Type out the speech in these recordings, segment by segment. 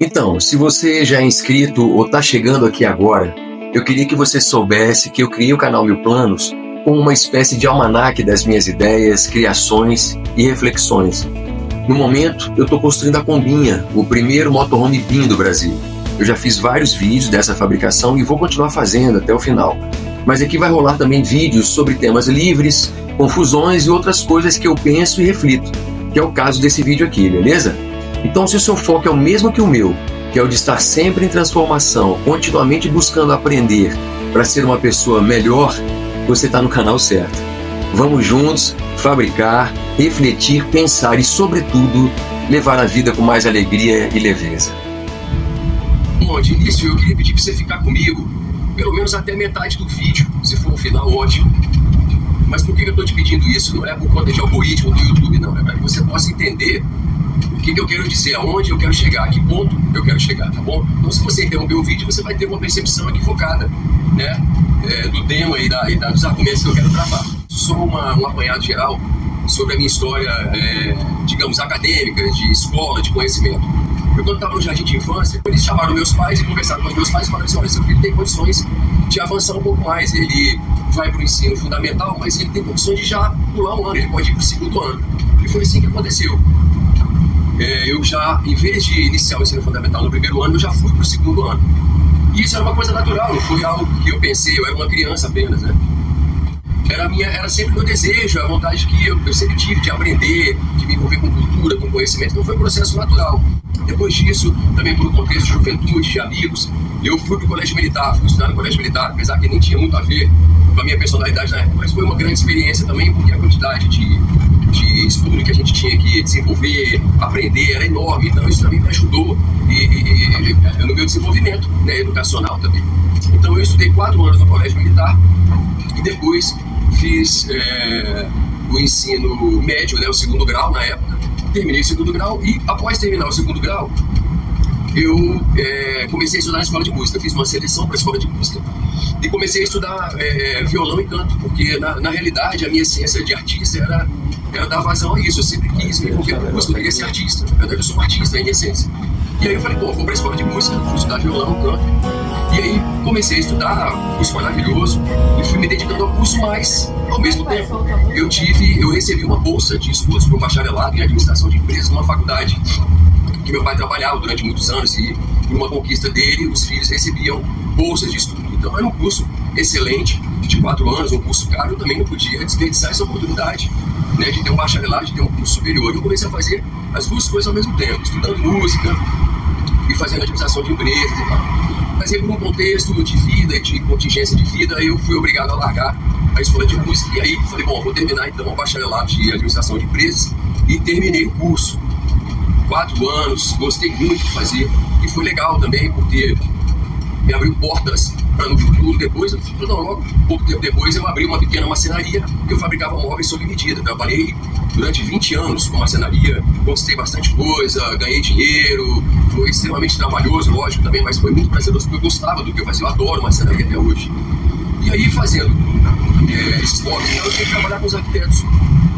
Então, se você já é inscrito ou está chegando aqui agora, eu queria que você soubesse que eu criei o canal Mil Planos como uma espécie de almanaque das minhas ideias, criações e reflexões. No momento, eu estou construindo a Combinha, o primeiro motorhome BIM do Brasil. Eu já fiz vários vídeos dessa fabricação e vou continuar fazendo até o final. Mas aqui vai rolar também vídeos sobre temas livres, confusões e outras coisas que eu penso e reflito, que é o caso desse vídeo aqui, beleza? Então, se o seu foco é o mesmo que o meu, que é o de estar sempre em transformação, continuamente buscando aprender para ser uma pessoa melhor, você está no canal certo. Vamos juntos fabricar, refletir, pensar e, sobretudo, levar a vida com mais alegria e leveza. Bom, de início eu queria pedir para você ficar comigo, pelo menos até metade do vídeo, se for um final ótimo. Mas por que eu estou te pedindo isso? Não é por conta de algoritmo do YouTube, não. É para que você possa entender o que eu quero dizer, aonde eu quero chegar, a que ponto eu quero chegar, tá bom? Então, se você interromper o vídeo, você vai ter uma percepção equivocada, né, do tema e dos argumentos que eu quero travar. Só um apanhado geral sobre a minha história, digamos, acadêmica, de escola, de conhecimento. Eu, quando estava no jardim de infância, eles chamaram meus pais e conversaram com os meus pais e falaram assim: olha, seu filho tem condições de avançar um pouco mais. Ele vai para o ensino fundamental, mas ele tem condições de já pular um ano, ele pode ir para o segundo ano. E foi assim que aconteceu. Eu já, em vez de iniciar o ensino fundamental no primeiro ano, eu já fui para o segundo ano. E isso era uma coisa natural, não foi algo que eu pensei, eu era uma criança apenas, né? Era sempre meu desejo, a vontade que eu sempre tive de aprender, de me envolver com cultura, com conhecimento, então foi um processo natural. Depois disso, também por um contexto de juventude, de amigos, eu fui para o colégio militar, fui estudar no colégio militar, apesar que nem tinha muito a ver com a minha personalidade na época, mas foi uma grande experiência também, porque a quantidade de estudo que a gente tinha que desenvolver, aprender, era enorme, então isso também me ajudou no meu desenvolvimento, né, educacional também. Então eu estudei 4 anos no colégio militar e depois fiz o ensino médio, né, o segundo grau na época, terminei o segundo grau e após terminar o segundo grau eu comecei a estudar na escola de música, fiz uma seleção para a escola de música e comecei a estudar violão e canto, porque na realidade a minha essência de artista era dar vazão a isso. Eu sempre quis me envolver com música, eu queria ser artista. Na verdade, eu sou um artista em essência. E aí eu falei, vou para a escola de música, fui estudar violão, canto. E aí comecei a estudar, um curso maravilhoso, e fui me dedicando ao curso, mas ao mesmo tempo eu recebi uma bolsa de estudos para um bacharelado em administração de empresas numa faculdade que meu pai trabalhava durante muitos anos, e por uma conquista dele, os filhos recebiam bolsas de estudo. Então era um curso excelente, de 4 anos, um curso caro. Eu também não podia desperdiçar essa oportunidade, né, de ter um bacharelado, de ter um curso superior. Eu comecei a fazer as duas coisas ao mesmo tempo, estudando música e fazendo administração de empresas e tal. Mas aí, por um contexto de vida, de contingência de vida, eu fui obrigado a largar a escola de música. E aí falei, bom, vou terminar então o bacharelado de administração de empresas, e terminei o curso. 4 anos, gostei muito de fazer, e foi legal também, porque me abriu portas para no futuro, logo pouco tempo depois, eu abri uma pequena marcenaria que eu fabricava móveis sob medida. Trabalhei durante 20 anos com marcenaria, conquistei bastante coisa, ganhei dinheiro, foi extremamente trabalhoso, lógico também, mas foi muito prazeroso, porque eu gostava do que eu fazia, eu adoro marcenaria até hoje. E aí, fazendo esses móveis, eu tinha que trabalhar com os arquitetos.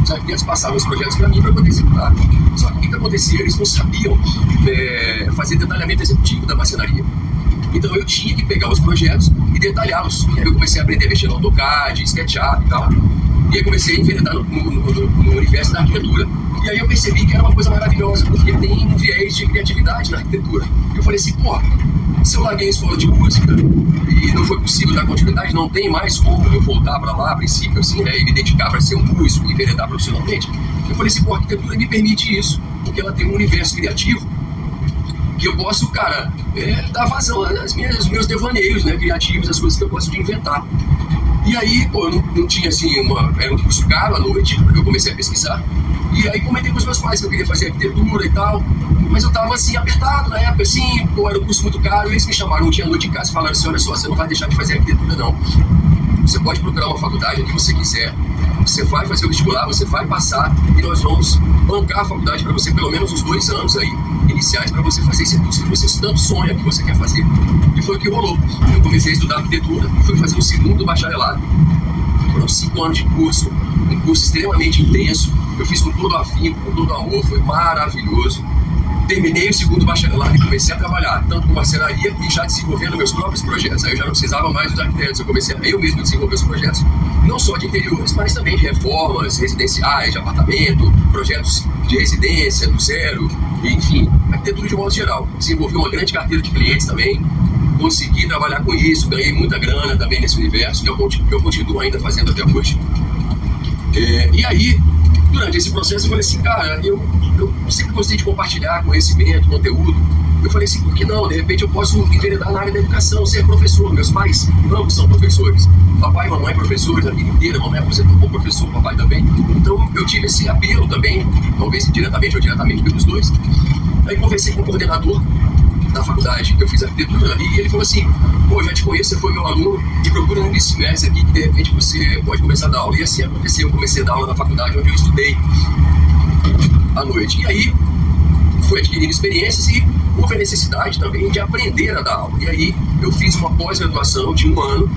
Os arquitetos passavam os projetos para mim para poder executar. Só que o que acontecia? Eles não sabiam fazer detalhamento executivo da marcenaria. Então eu tinha que pegar os projetos e detalhá-los. E aí eu comecei a aprender a mexer no AutoCAD, SketchUp e tal. E aí comecei a enveredar no universo da arquitetura. E aí eu percebi que era uma coisa maravilhosa, porque tem um viés de criatividade na arquitetura. E eu falei assim, pô, se eu larguei a escola de música e não foi possível dar continuidade, não tem mais como eu voltar para lá, a princípio, assim, né, e me dedicar para ser um músico e enveredar profissionalmente. Eu falei assim, pô, a arquitetura me permite isso, porque ela tem um universo criativo que eu posso, cara, dar vazão aos meus devaneios, né, criativos, as coisas que eu gosto de inventar. E aí, pô, eu não tinha assim, era um curso caro à noite, eu comecei a pesquisar. E aí comentei com os meus pais que eu queria fazer arquitetura e tal, mas eu tava assim, apertado na época, assim, pô, era um curso muito caro, e eles me chamaram um dia à noite em casa e falaram assim, olha só, você não vai deixar de fazer arquitetura não. Você pode procurar uma faculdade que você quiser, você vai fazer o vestibular, você vai passar, e nós vamos bancar a faculdade para você pelo menos uns 2 anos aí, iniciais, para você fazer esse curso que você tanto sonha que você quer fazer. E foi o que rolou. Eu comecei a estudar arquitetura e fui fazer o segundo bacharelado. Foram 5 anos de curso, um curso extremamente intenso. Eu fiz com todo afinco, com todo amor, foi maravilhoso. terminei o segundo bacharelado e comecei a trabalhar, tanto com marcenaria e já desenvolvendo meus próprios projetos. Aí eu já não precisava mais dos arquitetos, eu comecei a eu mesmo desenvolver os projetos, não só de interiores, mas também de reformas residenciais, de apartamento, projetos de residência do zero, enfim, arquitetura de modo geral. Desenvolvi uma grande carteira de clientes também, consegui trabalhar com isso, ganhei muita grana também nesse universo, que eu continuo ainda fazendo até hoje. E aí, durante esse processo, eu falei assim, cara, eu sempre gostei de compartilhar conhecimento, conteúdo. Eu falei assim, por que não? De repente eu posso enveredar na área da educação, ser professor. Meus pais ambos são professores. Papai e mamãe professores a vida inteira. Mamãe aposentou como professor, papai também. Então eu tive esse apelo também, talvez indiretamente ou diretamente pelos dois. Aí conversei com o coordenador da faculdade, que eu fiz arquitetura, e ele falou assim, pô, já te conheço, você foi meu aluno, e procura um semestre aqui que de repente você pode começar a dar aula. E assim aconteceu, eu comecei a dar aula na faculdade onde eu estudei à noite. E aí fui adquirindo experiências e houve a necessidade também de aprender a dar aula. E aí eu fiz uma pós-graduação de 1 ano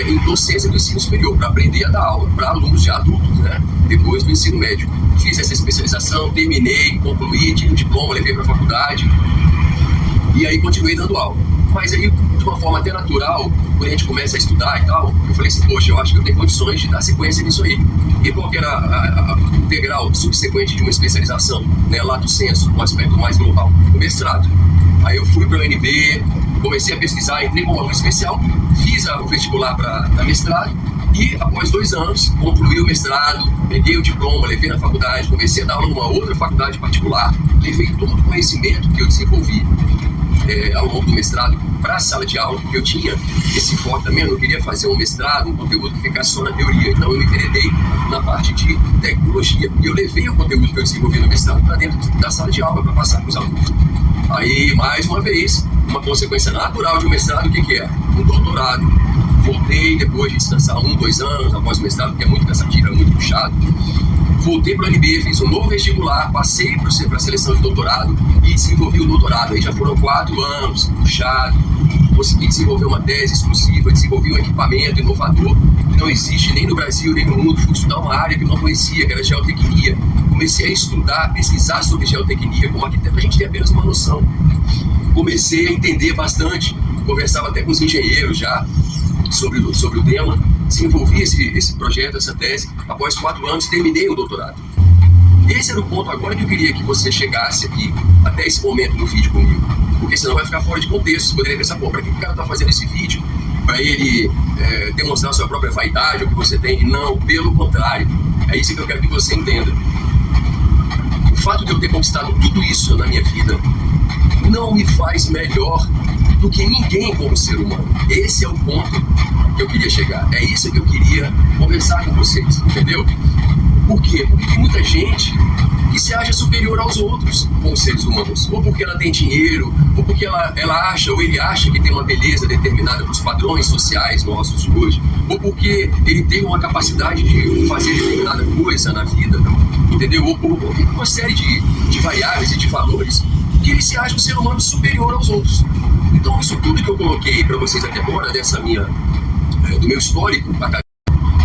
em docência do ensino superior, para aprender a dar aula para alunos de adultos, né? Depois do ensino médio. Fiz essa especialização, terminei, concluí, tive um diploma, levei para a faculdade. E aí continuei dando aula. Mas aí, de uma forma até natural, quando a gente começa a estudar e tal, eu falei assim, poxa, eu acho que eu tenho condições de dar sequência nisso aí. E qual que era o integral subsequente de uma especialização, né, lato sensu, um aspecto mais global, o mestrado. Aí eu fui para o UNB, comecei a pesquisar, entrei como aluno especial, fiz o vestibular para mestrado, e após 2 anos, concluí o mestrado, peguei o diploma, levei na faculdade, comecei a dar aula numa outra faculdade particular, levei todo o conhecimento que eu desenvolvi ao longo do mestrado para a sala de aula, porque eu tinha esse foco também, eu não queria fazer um mestrado, um conteúdo que ficasse só na teoria, então eu me enveredei na parte de tecnologia, e eu levei o conteúdo que eu desenvolvi no mestrado para dentro da sala de aula para passar para os alunos. Aí, mais uma vez, uma consequência natural de um mestrado, o que é? Um doutorado. Voltei depois de descansar 1, 2 anos após o mestrado, porque é muito cansativo, é muito puxado. Voltei para o UNB, fiz um novo vestibular, passei para a seleção de doutorado e desenvolvi o doutorado. Aí já foram 4 anos, puxado. Consegui desenvolver uma tese exclusiva, desenvolvi um equipamento inovador que não existe nem no Brasil, nem no mundo. Fui estudar uma área que eu não conhecia, que era geotecnia. Comecei a estudar, pesquisar sobre geotecnia. Como arquiteto, a gente tem apenas uma noção. Comecei a entender bastante, conversava até com os engenheiros já sobre o tema. Desenvolvi esse projeto, essa tese. Após 4 anos, terminei o doutorado. Esse era o ponto agora que eu queria que você chegasse aqui, até esse momento do vídeo comigo. Porque senão vai ficar fora de contexto. Você poderia pensar, pô, para que o cara está fazendo esse vídeo? Para ele demonstrar a sua própria vaidade, o que você tem? Não, pelo contrário. É isso que eu quero que você entenda. O fato de eu ter conquistado tudo isso na minha vida não me faz melhor do que ninguém como ser humano. Esse é o ponto que eu queria chegar. É isso que eu queria conversar com vocês, entendeu? Por quê? Porque tem muita gente que se acha superior aos outros como seres humanos. Ou porque ela tem dinheiro, ou porque ela acha, ou ele acha que tem uma beleza determinada pelos padrões sociais nossos de hoje, ou porque ele tem uma capacidade de fazer determinada coisa na vida, entendeu? Ou uma série de variáveis e de valores que ele se acha um ser humano superior aos outros. Então, isso tudo que eu coloquei para vocês até agora, do meu histórico,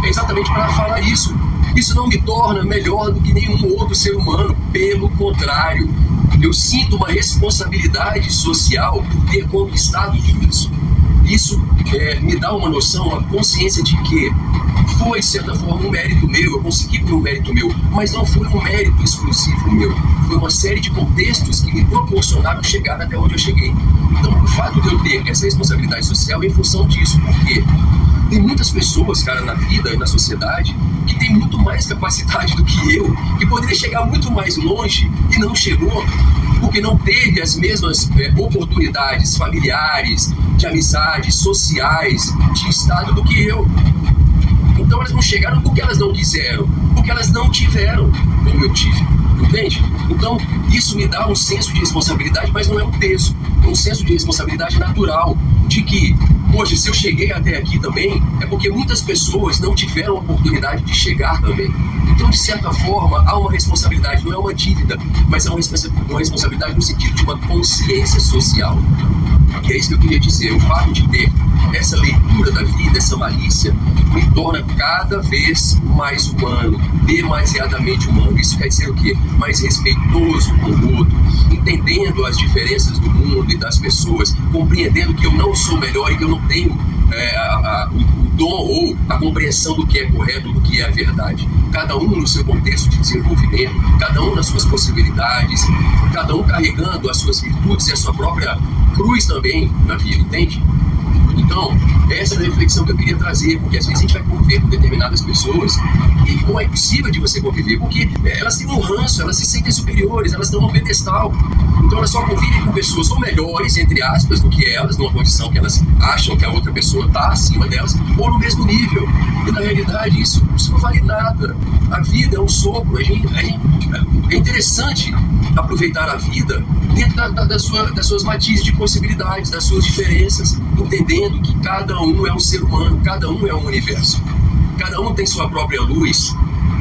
é exatamente para falar isso. Isso não me torna melhor do que nenhum outro ser humano. Pelo contrário, eu sinto uma responsabilidade social por ter conquistado tudo isso. Isso me dá uma noção, uma consciência de que foi, de certa forma, um mérito meu, eu consegui por um mérito meu, mas não foi um mérito exclusivo meu. Foi uma série de contextos que me proporcionaram chegar até onde eu cheguei. Então, o fato de eu ter essa responsabilidade social é em função disso, porque tem muitas pessoas, cara, na vida e na sociedade que tem muito mais capacidade do que eu, que poderia chegar muito mais longe e não chegou, porque não teve as mesmas oportunidades familiares, de amizades, sociais, de estado do que eu. Então elas não chegaram porque elas não quiseram, porque elas não tiveram como eu tive, entende? Então isso me dá um senso de responsabilidade, mas não é um peso, é um senso de responsabilidade natural, de que, poxa, se eu cheguei até aqui também, é porque muitas pessoas não tiveram a oportunidade de chegar também. Então, de certa forma, há uma responsabilidade, não é uma dívida, mas é uma responsabilidade no sentido de uma consciência social. E é isso que eu queria dizer. O fato de ter essa leitura da vida, essa malícia, me torna cada vez mais humano, demasiadamente humano. Isso quer dizer o quê? Mais respeitoso com o outro, entendendo as diferenças do mundo e das pessoas, compreendendo que eu não sou melhor e que eu não tenho o dom ou a compreensão do que é correto, do que é a verdade. Cada um no seu contexto de desenvolvimento, cada um nas suas possibilidades, cada um carregando as suas virtudes e a sua própria cruz também na vida, entende? Então, essa é a reflexão que eu queria trazer, porque às vezes a gente vai conviver com determinadas pessoas e não é possível de você conviver, porque elas têm um ranço, elas se sentem superiores, elas estão no pedestal. Então elas só convivem com pessoas ou melhores, entre aspas, do que elas, numa condição que elas acham que a outra pessoa está acima delas, ou no mesmo nível. E na realidade isso não vale nada. A vida é um sopro. É interessante aproveitar a vida dentro das suas matizes de possibilidades, das suas diferenças, entendendo que cada um é um ser humano, cada um é um universo. Cada um tem sua própria luz,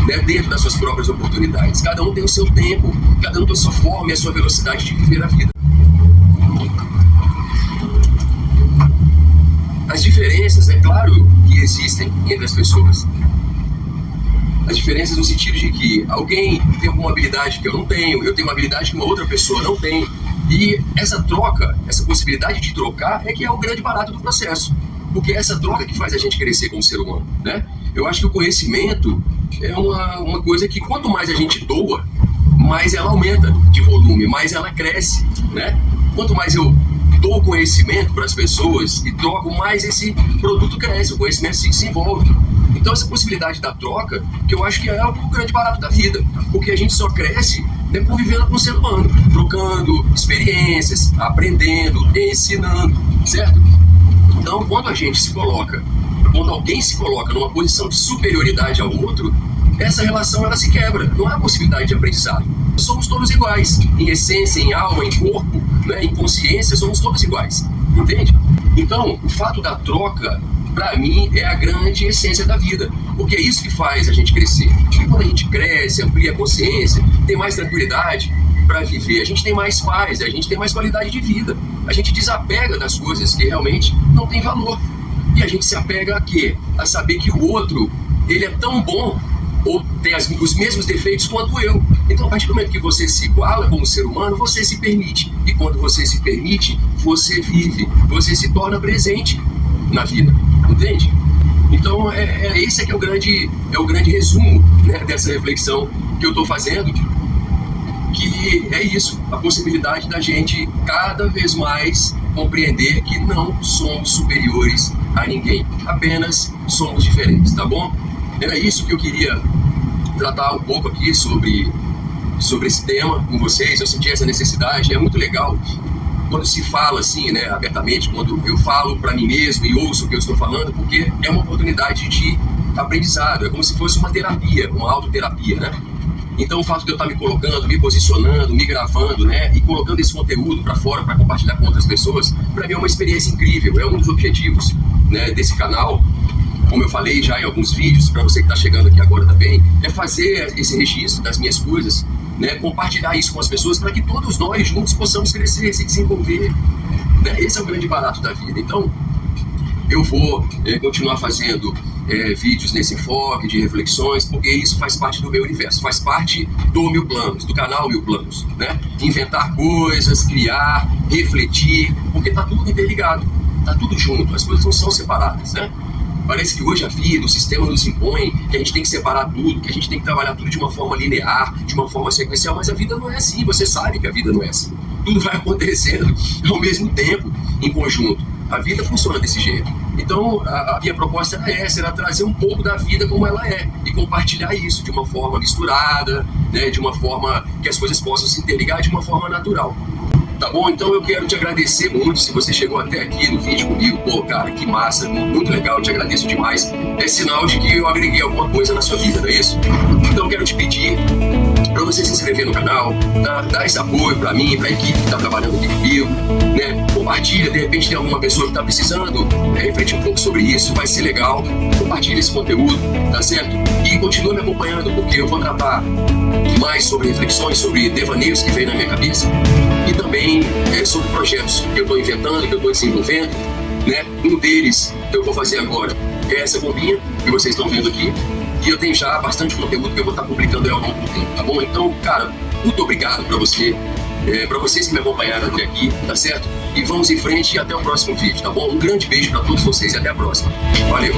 né, dentro das suas próprias oportunidades. Cada um tem o seu tempo, cada um tem a sua forma e a sua velocidade de viver a vida. As diferenças, é claro que existem entre as pessoas. As diferenças no sentido de que alguém tem alguma habilidade que eu não tenho, eu tenho uma habilidade que uma outra pessoa não tem. E essa troca, essa possibilidade de trocar é que é o grande barato do processo. Porque é essa troca que faz a gente crescer como ser humano, né? Eu acho que o conhecimento é uma coisa que quanto mais a gente doa, mais ela aumenta de volume, mais ela cresce, né? Quanto mais eu dou conhecimento para as pessoas e troco, mais esse produto cresce, o conhecimento se desenvolve. Então essa possibilidade da troca, que eu acho que é o grande barato da vida, porque a gente só cresce, né, convivendo com o ser humano, trocando experiências, aprendendo, ensinando, certo? Então quando alguém se coloca numa posição de superioridade ao outro, essa relação ela se quebra, não há possibilidade de aprendizado. Somos todos iguais, em essência, em alma, em corpo, né, em consciência, somos todos iguais, entende? Então, o fato da troca, para mim, é a grande essência da vida, porque é isso que faz a gente crescer. E quando a gente cresce, amplia a consciência, tem mais tranquilidade para viver, a gente tem mais paz, a gente tem mais qualidade de vida, a gente desapega das coisas que realmente não têm valor. E a gente se apega a quê? A saber que o outro, ele é tão bom ou tem os mesmos defeitos quanto eu. Então, a partir do momento que você se iguala como ser humano, você se permite. E quando você se permite, você vive, você se torna presente na vida, entende? Então, esse que é o grande resumo, né, dessa reflexão que eu estou fazendo, que é isso, a possibilidade da gente cada vez mais compreender que não somos superiores a ninguém, apenas somos diferentes, tá bom? Era isso que eu queria tratar um pouco aqui sobre esse tema com vocês. Eu senti essa necessidade, é muito legal quando se fala assim, né, abertamente, quando eu falo para mim mesmo e ouço o que eu estou falando, porque é uma oportunidade de aprendizado, é como se fosse uma terapia, uma autoterapia, né? Então o fato de eu estar me colocando, me posicionando, me gravando, né, e colocando esse conteúdo para fora para compartilhar com outras pessoas, para mim é uma experiência incrível, é um dos objetivos, né, desse canal. Como eu falei já em alguns vídeos, para você que está chegando aqui agora também, é fazer esse registro das minhas coisas, né, compartilhar isso com as pessoas para que todos nós juntos possamos crescer, se desenvolver, né? Esse é o grande barato da vida. Então, eu vou continuar fazendo vídeos nesse enfoque de reflexões, porque isso faz parte do meu universo, faz parte do Mil Planos, do canal Mil Planos, né? Inventar coisas, criar, refletir, porque está tudo interligado, está tudo junto, as coisas não são separadas, né? Parece que hoje a vida, o sistema nos impõe que a gente tem que separar tudo, que a gente tem que trabalhar tudo de uma forma linear, de uma forma sequencial, mas a vida não é assim, você sabe que a vida não é assim. Tudo vai acontecendo ao mesmo tempo, em conjunto. A vida funciona desse jeito. Então, a minha proposta era essa, era trazer um pouco da vida como ela é e compartilhar isso de uma forma misturada, né, de uma forma que as coisas possam se interligar de uma forma natural. Tá bom? Então eu quero te agradecer muito se você chegou até aqui no vídeo comigo. Pô, cara, que massa, muito legal, te agradeço demais. É sinal de que eu agreguei alguma coisa na sua vida, não é isso? Então eu quero te pedir para você se inscrever no canal, dar esse apoio para mim, para a equipe que está trabalhando aqui comigo, né? Compartilha, de repente tem alguma pessoa que está precisando refletir um pouco sobre isso, vai ser legal. Compartilha esse conteúdo, tá certo? E continua me acompanhando, porque eu vou tratar mais sobre reflexões, sobre devaneios que vem na minha cabeça. Então, também sobre projetos que eu estou inventando, que eu estou desenvolvendo, né? Um deles que eu vou fazer agora é essa bombinha que vocês estão vendo aqui, e eu tenho já bastante conteúdo que eu vou estar publicando ao longo do tempo, tá bom? Então, cara, muito obrigado para vocês que me acompanharam até aqui, tá certo? E vamos em frente e até o próximo vídeo, tá bom? Um grande beijo para todos vocês e até a próxima. Valeu!